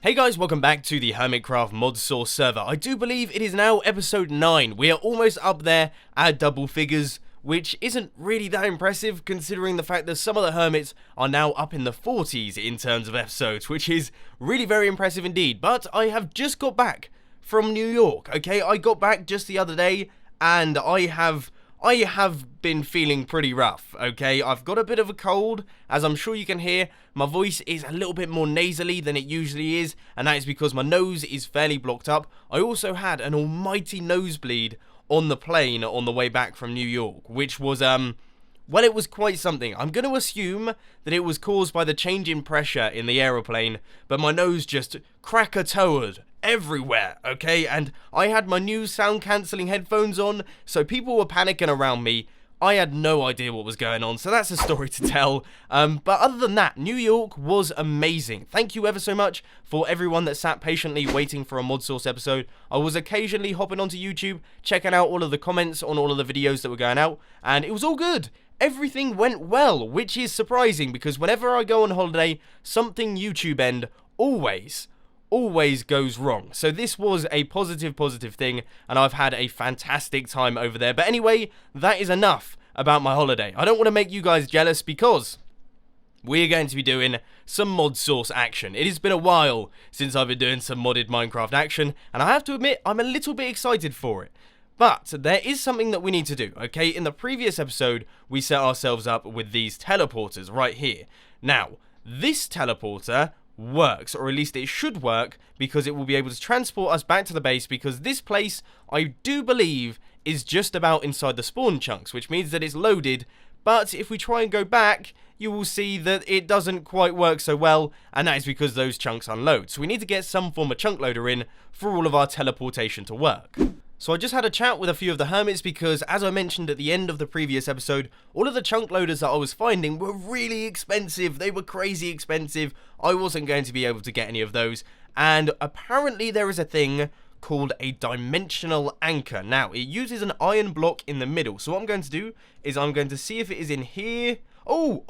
Hey guys, welcome back to the Hermitcraft Modsauce server. I do believe it is now episode 9. We are almost up there at double figures, which isn't really that impressive considering the fact that some of the hermits are now up in the 40s in terms of episodes, which is really very impressive indeed. But I have just got back from New York, okay? I got back just the other day and I have been feeling pretty rough, okay? I've got a bit of a cold, as I'm sure you can hear. My voice is a little bit more nasally than it usually is, and that is because my nose is fairly blocked up. I also had an almighty nosebleed on the plane on the way back from New York, which was, well, it was quite something. I'm going to assume that it was caused by the change in pressure in the aeroplane, but my nose just Krakatoa'd everywhere, okay? And I had my new sound cancelling headphones on, so people were panicking around me. I had no idea what was going on, so that's a story to tell. But other than that, New York was amazing. Thank you ever so much for everyone that sat patiently waiting for a Modsauce episode. I was occasionally hopping onto YouTube, checking out all of the comments on all of the videos that were going out, and it was all good. Everything went well, which is surprising because whenever I go on holiday, something YouTube end always goes wrong. So this was a positive thing, and I've had a fantastic time over there. But anyway, that is enough about my holiday. I don't want to make you guys jealous because we're going to be doing some Modsauce action. It has been a while since I've been doing some modded Minecraft action, and I have to admit, I'm a little bit excited for it. But there is something that we need to do, okay? In the previous episode, we set ourselves up with these teleporters right here. Now, this teleporter works, or at least it should work, because it will be able to transport us back to the base, because this place, I do believe, is just about inside the spawn chunks, which means that it's loaded. But if we try and go back, you will see that it doesn't quite work so well, and that is because those chunks unload. So we need to get some form of chunk loader in for all of our teleportation to work. So I just had a chat with a few of the hermits because, as I mentioned at the end of the previous episode, all of the chunk loaders that I was finding were really expensive. They were crazy expensive. I wasn't going to be able to get any of those. And apparently there is a thing called a dimensional anchor. Now, it uses an iron block in the middle. So what I'm going to do is I'm going to see if it is in here. Oh,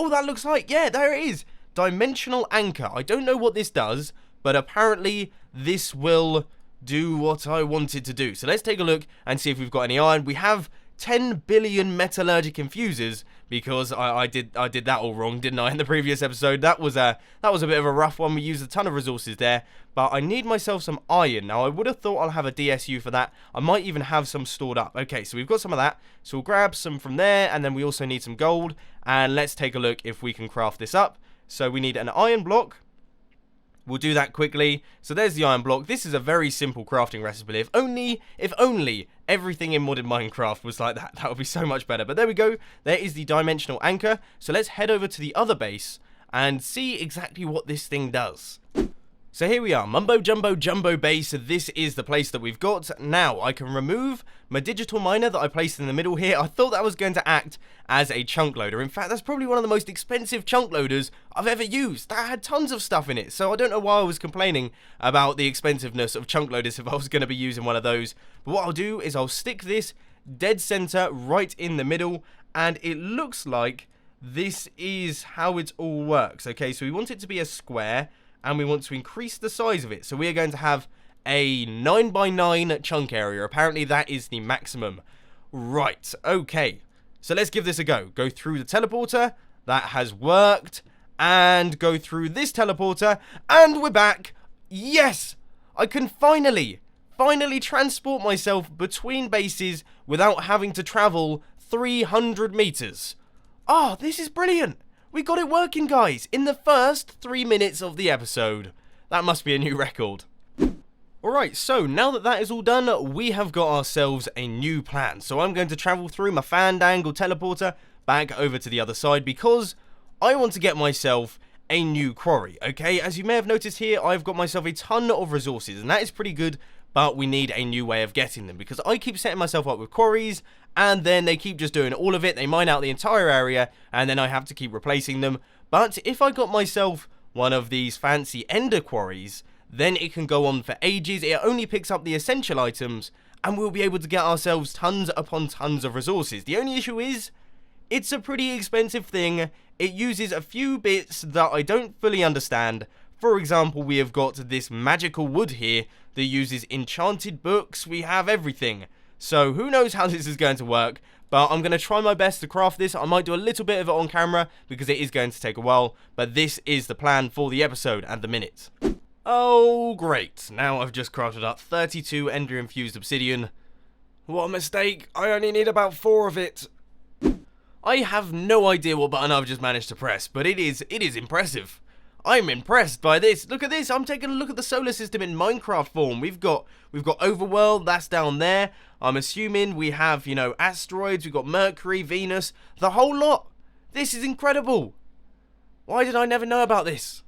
that looks like, yeah, there it is. Dimensional anchor. I don't know what this does, but apparently this will do what I wanted to do. So let's take a look and see if we've got any iron. We have 10 billion metallurgic infusers because I did that all wrong, didn't I, in the previous episode? That was a bit of a rough one. We used a ton of resources there, but I need myself some iron. Now, I would have thought I'll have a DSU for that. I might even have some stored up. Okay, so we've got some of that. So we'll grab some from there, and then we also need some gold. And let's take a look if we can craft this up. So we need an iron block. We'll do that quickly. So there's the iron block. This is a very simple crafting recipe. If only everything in modded Minecraft was like that, that would be so much better. But there we go. There is the dimensional anchor. So let's head over to the other base and see exactly what this thing does. So here we are, Mumbo Jumbo Jumbo Base. This is the place that we've got. Now, I can remove my digital miner that I placed in the middle here. I thought that was going to act as a chunk loader. In fact, that's probably one of the most expensive chunk loaders I've ever used. That had tons of stuff in it, so I don't know why I was complaining about the expensiveness of chunk loaders if I was going to be using one of those. But what I'll do is I'll stick this dead center right in the middle, and it looks like this is how it all works. Okay, so we want it to be a square, and we want to increase the size of it. So we are going to have a 9x9 chunk area. Apparently that is the maximum. Right, okay. So let's give this a go. Go through the teleporter. That has worked. And go through this teleporter. And we're back. Yes! I can finally transport myself between bases without having to travel 300 meters. Oh, this is brilliant. We got it working, guys, in the first 3 minutes of the episode. That must be a new record. Alright, so now that that is all done, we have got ourselves a new plan. So I'm going to travel through my fandangle teleporter back over to the other side because I want to get myself a new quarry, okay? As you may have noticed here, I've got myself a ton of resources, and that is pretty good, but we need a new way of getting them because I keep setting myself up with quarries, and then they keep just doing all of it. They mine out the entire area, and then I have to keep replacing them. But if I got myself one of these fancy ender quarries, then it can go on for ages. It only picks up the essential items, and we'll be able to get ourselves tons upon tons of resources. The only issue is, it's a pretty expensive thing. It uses a few bits that I don't fully understand. For example, we have got this magical wood here that uses enchanted books. We have everything. So who knows how this is going to work, but I'm going to try my best to craft this. I might do a little bit of it on camera because it is going to take a while, but this is the plan for the episode at the minute. Oh, great. Now I've just crafted up 32 ender-infused obsidian. What a mistake. I only need about 4 of it. I have no idea what button I've just managed to press, but it is impressive. I'm impressed by this. Look at this. I'm taking a look at the solar system in Minecraft form. We've got Overworld, that's down there. I'm assuming we have, asteroids, we've got Mercury, Venus, the whole lot. This is incredible. Why did I never know about this?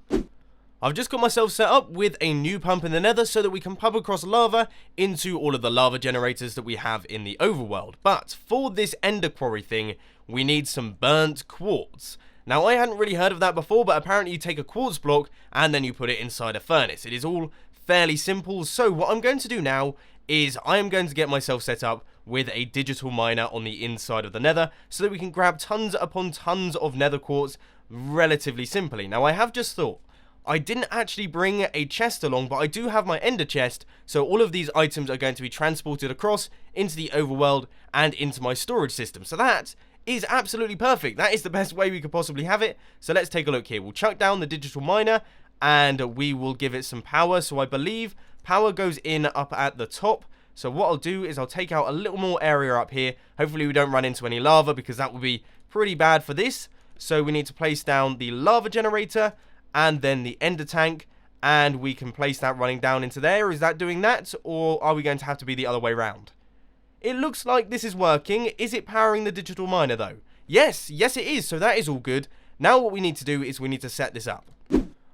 I've just got myself set up with a new pump in the nether so that we can pump across lava into all of the lava generators that we have in the overworld. But for this ender quarry thing, we need some burnt quartz. Now, I hadn't really heard of that before, but apparently you take a quartz block and then you put it inside a furnace. It is all fairly simple. So what I'm going to do now is I am going to get myself set up with a digital miner on the inside of the nether so that we can grab tons upon tons of nether quartz relatively simply. Now, I have just thought, I didn't actually bring a chest along, but I do have my ender chest, so all of these items are going to be transported across into the overworld and into my storage system. So that is absolutely perfect. That is the best way we could possibly have it. So let's take a look here. We'll chuck down the digital miner and we will give it some power. So I believe power goes in up at the top. So what I'll do is I'll take out a little more area up here. Hopefully we don't run into any lava because that would be pretty bad for this. So we need to place down the lava generator and then the ender tank, and we can place that running down into there. Is that doing that, or are we going to have to be the other way around? It looks like this is working. Is it powering the digital miner though? Yes it is, so that is all good. Now what we need to do is we need to set this up.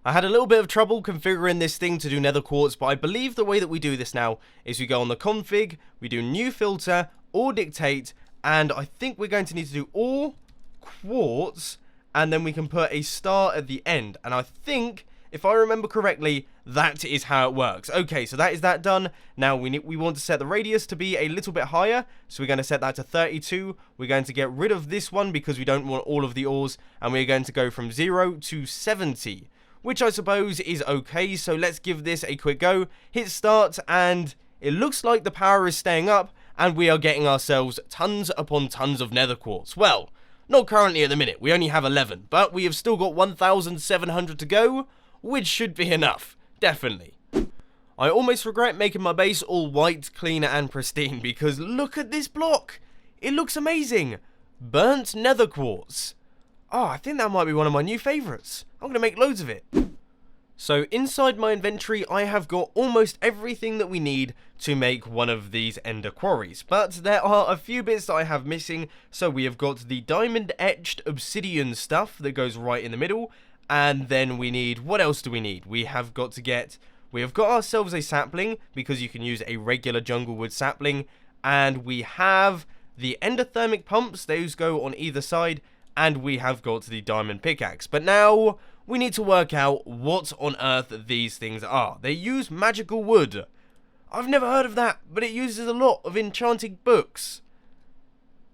I had a little bit of trouble configuring this thing to do nether quartz, but I believe the way that we do this now is we go on the config, we do new filter, or dictate, and I think we're going to need to do all quartz, and then we can put a star at the end. And I think, if I remember correctly, that is how it works. Okay, so that is that done. Now we want to set the radius to be a little bit higher. So we're going to set that to 32. We're going to get rid of this one because we don't want all of the ores. And we're going to go from 0 to 70, which I suppose is okay. So let's give this a quick go. Hit start, and it looks like the power is staying up. And we are getting ourselves tons upon tons of nether quartz. Well, not currently at the minute, we only have 11, but we have still got 1,700 to go, which should be enough, definitely. I almost regret making my base all white, clean and pristine, because look at this block! It looks amazing! Burnt nether quartz. Oh, I think that might be one of my new favourites. I'm going to make loads of it. So inside my inventory, I have got almost everything that we need to make one of these ender quarries. But there are a few bits that I have missing. So we have got the diamond etched obsidian stuff that goes right in the middle. And then we need, what else do we need? We have got ourselves a sapling because you can use a regular jungle wood sapling. And we have the endothermic pumps, those go on either side. And we have got the diamond pickaxe. But now we need to work out what on earth these things are. They use magical wood. I've never heard of that, but it uses a lot of enchanted books.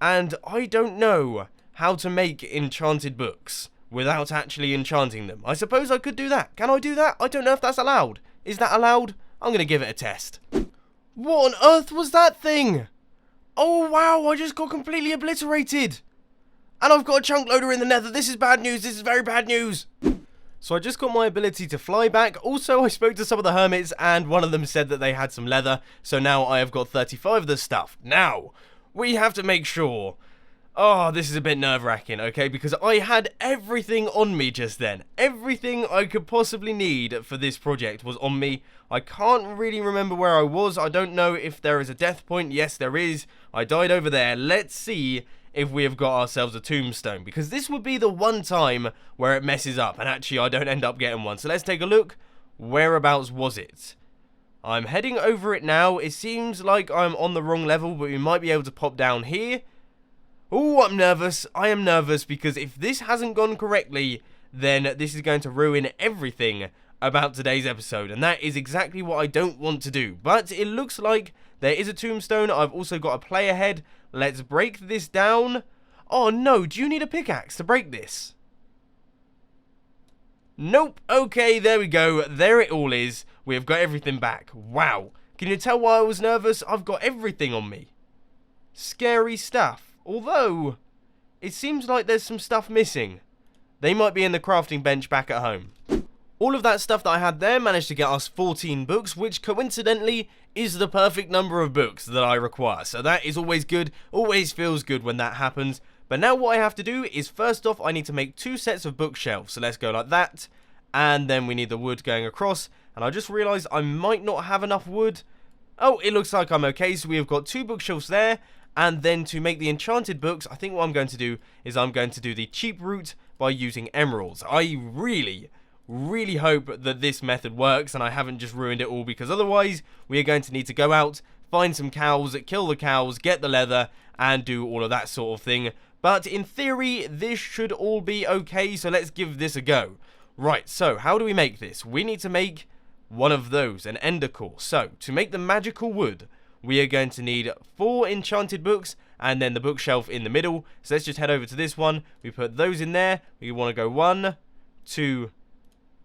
And I don't know how to make enchanted books without actually enchanting them. I suppose I could do that. Can I do that? I don't know if that's allowed. Is that allowed? I'm going to give it a test. What on earth was that thing? Oh wow, I just got completely obliterated. And I've got a chunk loader in the nether. This is bad news. This is very bad news. So I just got my ability to fly back. Also, I spoke to some of the hermits and one of them said that they had some leather. So now I have got 35 of this stuff. Now, we have to make sure. Oh, this is a bit nerve-wracking, okay? Because I had everything on me just then. Everything I could possibly need for this project was on me. I can't really remember where I was. I don't know if there is a death point. Yes, there is. I died over there. Let's see if we have got ourselves a tombstone, because this would be the one time where it messes up and actually I don't end up getting one. So let's take a look. Whereabouts was it? I'm heading over it now. It seems like I'm on the wrong level, but we might be able to pop down here. Oh, I'm nervous. I am nervous because if this hasn't gone correctly, then this is going to ruin everything about today's episode, and that is exactly what I don't want to do. But it looks like there is a tombstone. I've also got a player head. Let's break this down. Oh no, do you need a pickaxe to break this? Nope. Okay, there we go. There it all is. We have got everything back. Wow. Can you tell why I was nervous? I've got everything on me. Scary stuff. Although, it seems like there's some stuff missing. They might be in the crafting bench back at home. All of that stuff that I had there managed to get us 14 books, which coincidentally is the perfect number of books that I require. So that is always good. Always feels good when that happens. But now what I have to do is, first off, I need to make 2 sets of bookshelves. So let's go like that. And then we need the wood going across. And I just realised I might not have enough wood. Oh, it looks like I'm okay. So we have got 2 bookshelves there. And then to make the enchanted books, I think what I'm going to do is I'm going to do the cheap route by using emeralds. I really hope that this method works and I haven't just ruined it all, because otherwise we are going to need to go out, find some cows, kill the cows, get the leather, and do all of that sort of thing. But in theory, this should all be okay, so let's give this a go. Right, so how do we make this? We need to make one of those, an ender core. So, to make the magical wood, we are going to need 4 enchanted books, and then the bookshelf in the middle. So let's just head over to this one. We put those in there. We want to go 1, 2,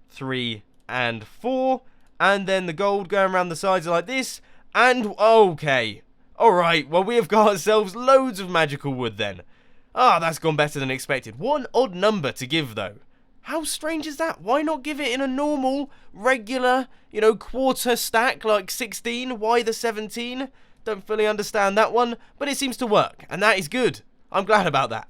3, and 4. And then the gold going around the sides like this. And, okay. Alright, well, we have got ourselves loads of magical wood then. Ah, that's gone better than expected. What an odd number to give, though. How strange is that? Why not give it in a normal, regular, quarter stack, like 16? Why the 17? Don't fully understand that one, but it seems to work, and that is good. I'm glad about that.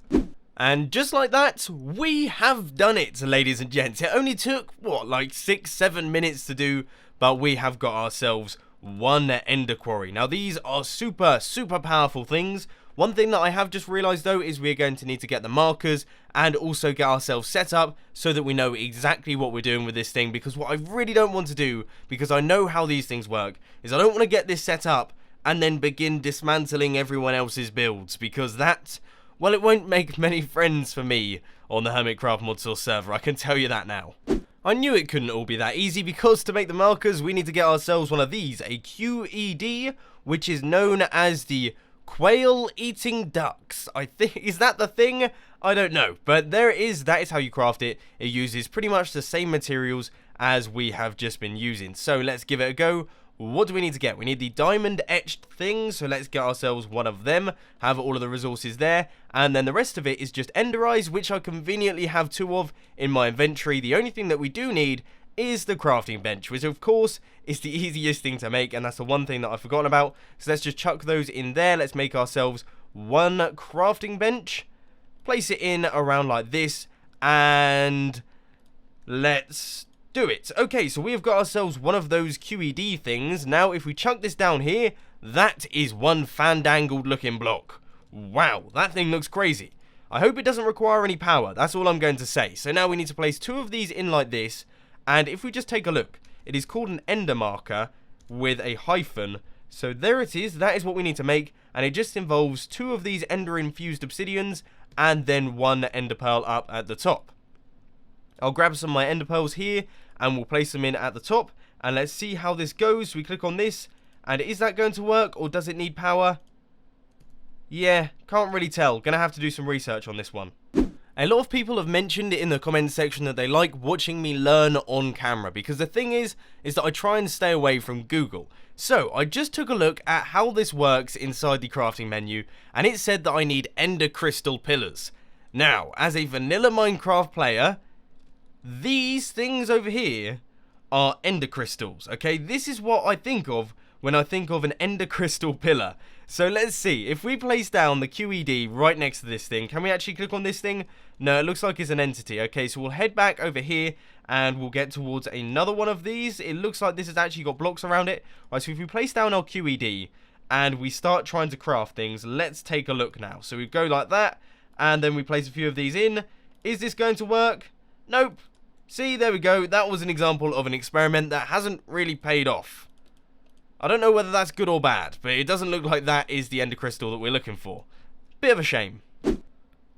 And just like that, we have done it, ladies and gents. It only took, like 6-7 minutes to do, but we have got ourselves 1 ender quarry. Now, these are super powerful things. One thing that I have just realised, though, is we're going to need to get the markers and also get ourselves set up so that we know exactly what we're doing with this thing. Because what I really don't want to do, because I know how these things work, is I don't want to get this set up and then begin dismantling everyone else's builds. Because that, well, it won't make many friends for me on the Hermitcraft Modsauce server, I can tell you that now. I knew it couldn't all be that easy, because to make the markers, we need to get ourselves one of these, a QED, which is known as the quail eating ducks. I think, is that the thing? I don't know, but there it is. That is how you craft it. It uses pretty much the same materials as we have just been using. So let's give it a go. What do we need to get? We need the diamond etched thing, so let's get ourselves one of them, have all of the resources there, and then the rest of it is just ender eyes, which I conveniently have 2 of in my inventory. The only thing that we do need is the crafting bench, which of course is the easiest thing to make, and that's the one thing that I've forgotten about. So let's just chuck those in there. Let's make ourselves 1 crafting bench, place it in around like this, and let's do it. Okay, so we have got ourselves one of those QED things. Now if we chuck this down here, that is 1 fandangled looking block. Wow, that thing looks crazy. I hope it doesn't require any power, that's all I'm going to say. So now we need to place 2 of these in like this. And if we just take a look, it is called an ender marker with a hyphen. So there it is, that is what we need to make. And it just involves 2 of these ender infused obsidians and then 1 ender pearl up at the top. I'll grab some of my ender pearls here and we'll place them in at the top. And let's see how this goes. We click on this, and is that going to work, or does it need power? Yeah, can't really tell. Gonna have to do some research on this one. A lot of people have mentioned in the comments section that they like watching me learn on camera, because the thing is that I try and stay away from Google. So I just took a look at how this works inside the crafting menu, and it said that I need ender crystal pillars. Now, as a vanilla Minecraft player, these things over here are ender crystals, okay? This is what I think of when I think of an ender crystal pillar. So let's see, if we place down the QED right next to this thing, can we actually click on this thing? No, it looks like it's an entity. Okay, so we'll head back over here and we'll get towards another one of these. It looks like this has actually got blocks around it. Right, so if we place down our QED and we start trying to craft things, let's take a look now. So we go like that, and then we place a few of these in. Is this going to work? Nope. See, there we go. That was an example of an experiment that hasn't really paid off. I don't know whether that's good or bad, but it doesn't look like that is the ender crystal that we're looking for. Bit of a shame.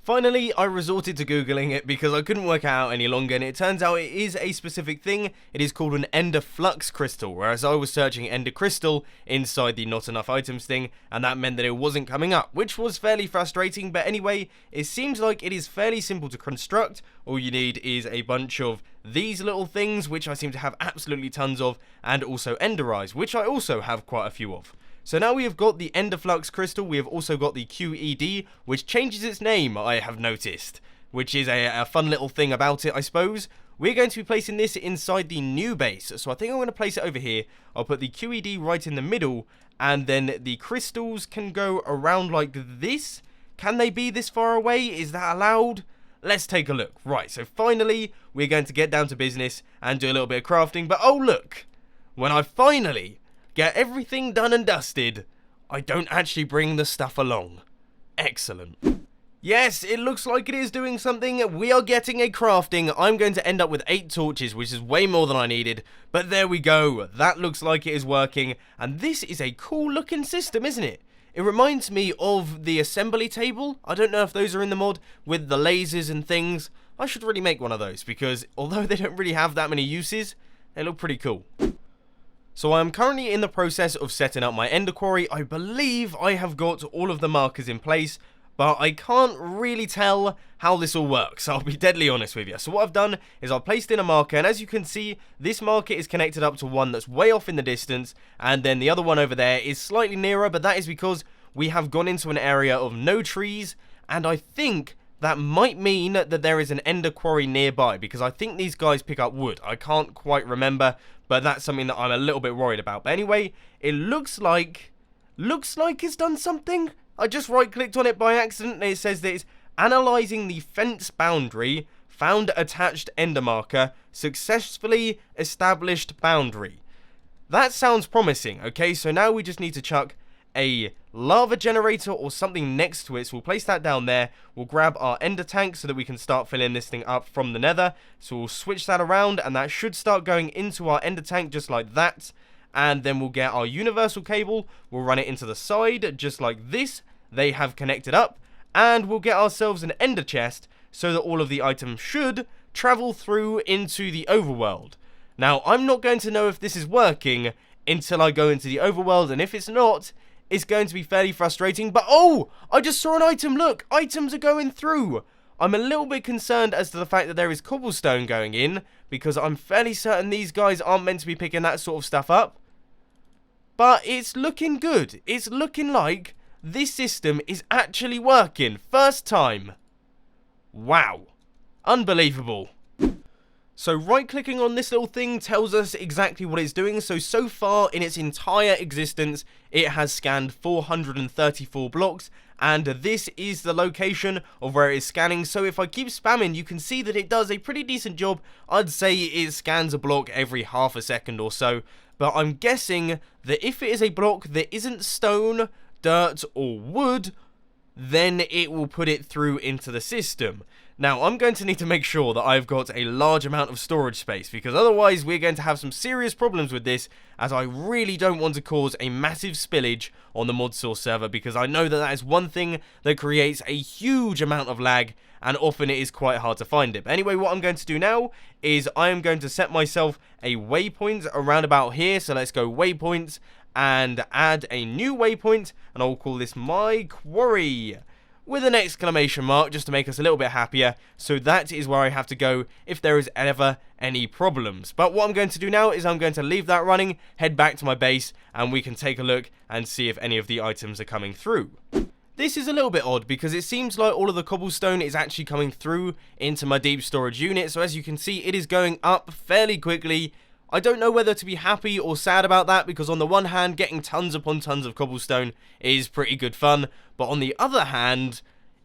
Finally, I resorted to Googling it because I couldn't work it out any longer, and it turns out it is a specific thing. It is called an Ender Flux Crystal, whereas I was searching Ender Crystal inside the Not Enough Items thing, and that meant that it wasn't coming up, which was fairly frustrating. But anyway, it seems like it is fairly simple to construct. All you need is a bunch of these little things, which I seem to have absolutely tons of, and also Ender Eyes, which I also have quite a few of. So now we have got the Ender Flux Crystal, we have also got the QED, which changes its name, I have noticed, which is a fun little thing about it, I suppose. We're going to be placing this inside the new base, so I think I'm going to place it over here. I'll put the QED right in the middle, and then the crystals can go around like this. Can they be this far away? Is that allowed? Let's take a look. Right, so finally, we're going to get down to business and do a little bit of crafting, but oh look, when I finally get everything done and dusted, I don't actually bring the stuff along. Excellent. Yes, it looks like it is doing something. We are getting a crafting. I'm going to end up with 8 torches, which is way more than I needed. But there we go. That looks like it is working. And this is a cool looking system, isn't it? It reminds me of the assembly table. I don't know if those are in the mod with the lasers and things. I should really make one of those because although they don't really have that many uses, they look pretty cool. So I am currently in the process of setting up my ender quarry. I believe I have got all of the markers in place, but I can't really tell how this all works. I'll be deadly honest with you. So what I've done is I've placed in a marker, and as you can see, this marker is connected up to one that's way off in the distance, and then the other one over there is slightly nearer, but that is because we have gone into an area of no trees, and I think that might mean that there is an ender quarry nearby, because I think these guys pick up wood. I can't quite remember, but that's something that I'm a little bit worried about. But anyway, it looks like it's done something. I just right-clicked on it by accident, and it says that it's analyzing the fence boundary, found attached ender marker, successfully established boundary. That sounds promising, okay? So now we just need to chuck a lava generator or something next to it, so we'll place that down there. We'll grab our ender tank so that we can start filling this thing up from the nether. So we'll switch that around, and that should start going into our ender tank just like that. And then we'll get our universal cable, we'll run it into the side just like this. They have connected up, and we'll get ourselves an ender chest so that all of the items should travel through into the overworld. Now, I'm not going to know if this is working until I go into the overworld, and if it's not, it's going to be fairly frustrating. But oh, I just saw an item. Look, items are going through. I'm a little bit concerned as to the fact that there is cobblestone going in, because I'm fairly certain these guys aren't meant to be picking that sort of stuff up. But it's looking good. It's looking like this system is actually working. First time. Wow. Unbelievable. So right-clicking on this little thing tells us exactly what it's doing. So far in its entire existence, it has scanned 434 blocks, and this is the location of where it is scanning. So if I keep spamming, you can see that it does a pretty decent job. I'd say it scans a block every half a second or so, but I'm guessing that if it is a block that isn't stone, dirt, or wood, then it will put it through into the system. Now, I'm going to need to make sure that I've got a large amount of storage space, because otherwise we're going to have some serious problems with this, as I really don't want to cause a massive spillage on the Modsauce server, because I know that that is one thing that creates a huge amount of lag, and often it is quite hard to find it. But anyway, what I'm going to do now is I am going to set myself a waypoint around about here. So let's go waypoints and add a new waypoint, and I'll call this my quarry with an exclamation mark just to make us a little bit happier. So that is where I have to go if there is ever any problems. But what I'm going to do now is I'm going to leave that running, head back to my base, and we can take a look and see if any of the items are coming through. This is a little bit odd because it seems like all of the cobblestone is actually coming through into my deep storage unit. So as you can see, it is going up fairly quickly. I don't know whether to be happy or sad about that, because on the one hand, getting tons upon tons of cobblestone is pretty good fun, but on the other hand,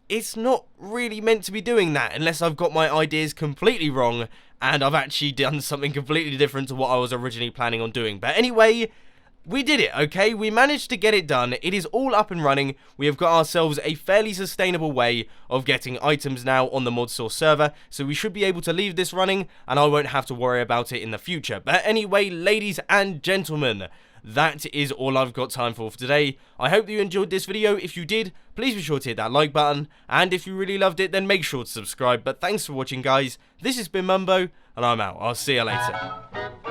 it's not really meant to be doing that unless I've got my ideas completely wrong and I've actually done something completely different to what I was originally planning on doing. But anyway, we did it, okay? We managed to get it done. It is all up and running. We have got ourselves a fairly sustainable way of getting items now on the Modsauce server, so we should be able to leave this running, and I won't have to worry about it in the future. But anyway, ladies and gentlemen, that is all I've got time for today. I hope that you enjoyed this video. If you did, please be sure to hit that like button, and if you really loved it, then make sure to subscribe. But thanks for watching, guys. This has been Mumbo, and I'm out. I'll see you later.